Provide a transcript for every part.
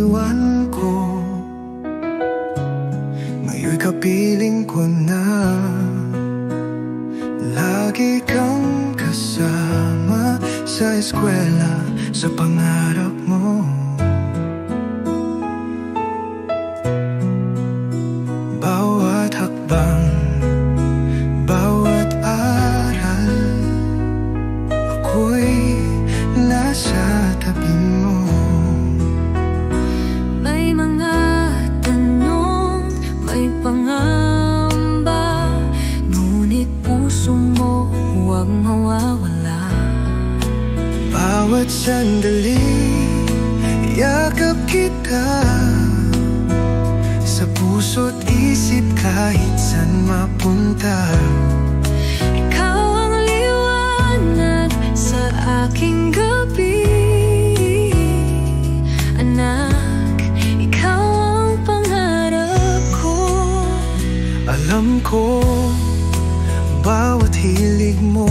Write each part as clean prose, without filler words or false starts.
iniwan ko, ngayon'y kapiling ko na. Lagi kang kasama sa eskwela, sa pangarap mo. Bawat hakbang, bawat aral, ako'y nasa tabi mo. May mga tanong, may pangamba, ngunit puso mo huwag mawawala. Bawat sandali, yakap kita, sa puso't isip kahit saan mapunta. Ikaw ang liwanag sa aking gabi, anak, ikaw ang pangarap ko. Alam ko, bawat hilig mo,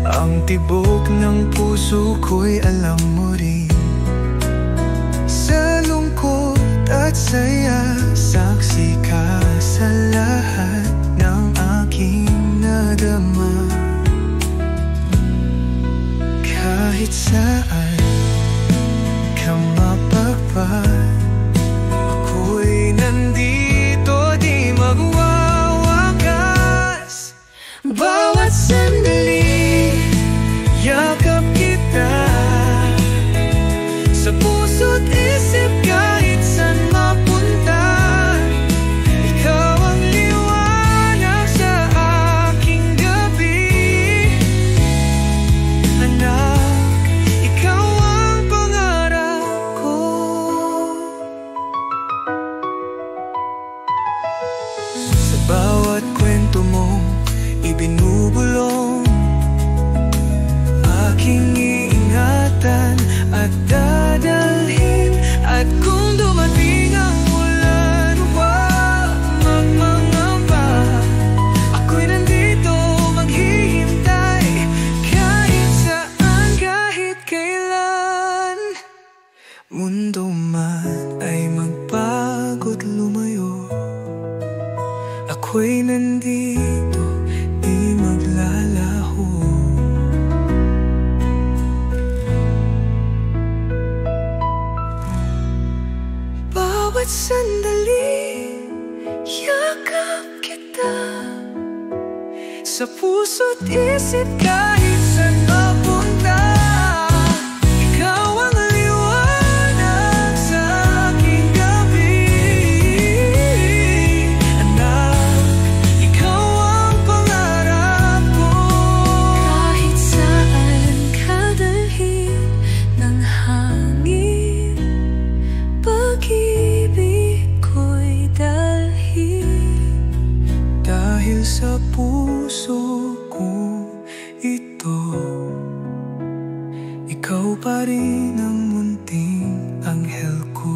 ang tibok ng puso ko'y alam mo rin. Sa lungkot at saya, saksi ka sa lahat ng aking nadama. Kahit saan ka mapagpad, ako'y nandito, di magwawakas. Bawat sandali, yakap kita, sa puso't isip kahit saan mapunta. Ikaw ang liwanag sa aking gabi, anak, ikaw ang pangarap ko. Sa bawat kwento mo ibinubulong, aking iingatan at dadalhin. At kung dumating ang ulan, huwag magmangamba, ako'y nandito maghihintay, kahit saan, kahit kailan. Mundo man ay magbago't lumayo, ako'y nandito, di maglalaho. Bawat sandali, yakap kita, sa puso't isip kahit saan mapunta. Ikaw ang liwanag sa aking gabi, anak, ikaw ang pangarap ko. Kahit saan ka dalhin ng hangin, pag-ibig ko'y dalhin. Dahil sa puso ko ito, ikaw pa rin ang munting anghel ko.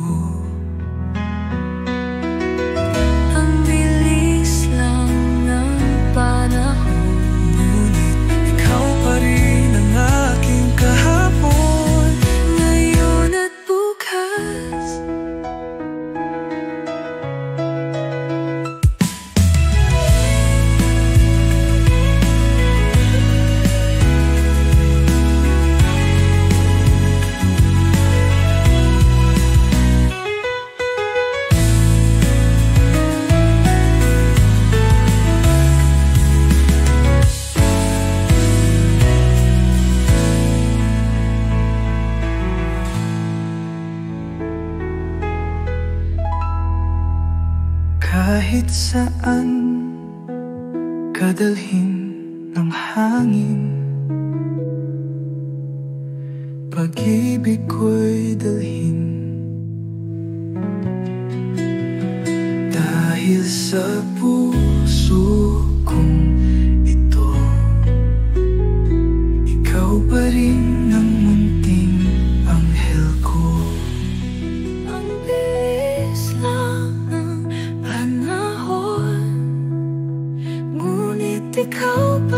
Ang bilis lang ng panahon, Ngunit ikaw pa rin ang aking kahapon, ngayon at bukas. kahit saan kadalhin ng hangin, pag-ibig ko'y dalhin. Dahil sa puso kong ito, ikaw pa rin ang munting anghel ko. Ang bilis lang ng panahon, ngunit ikaw pa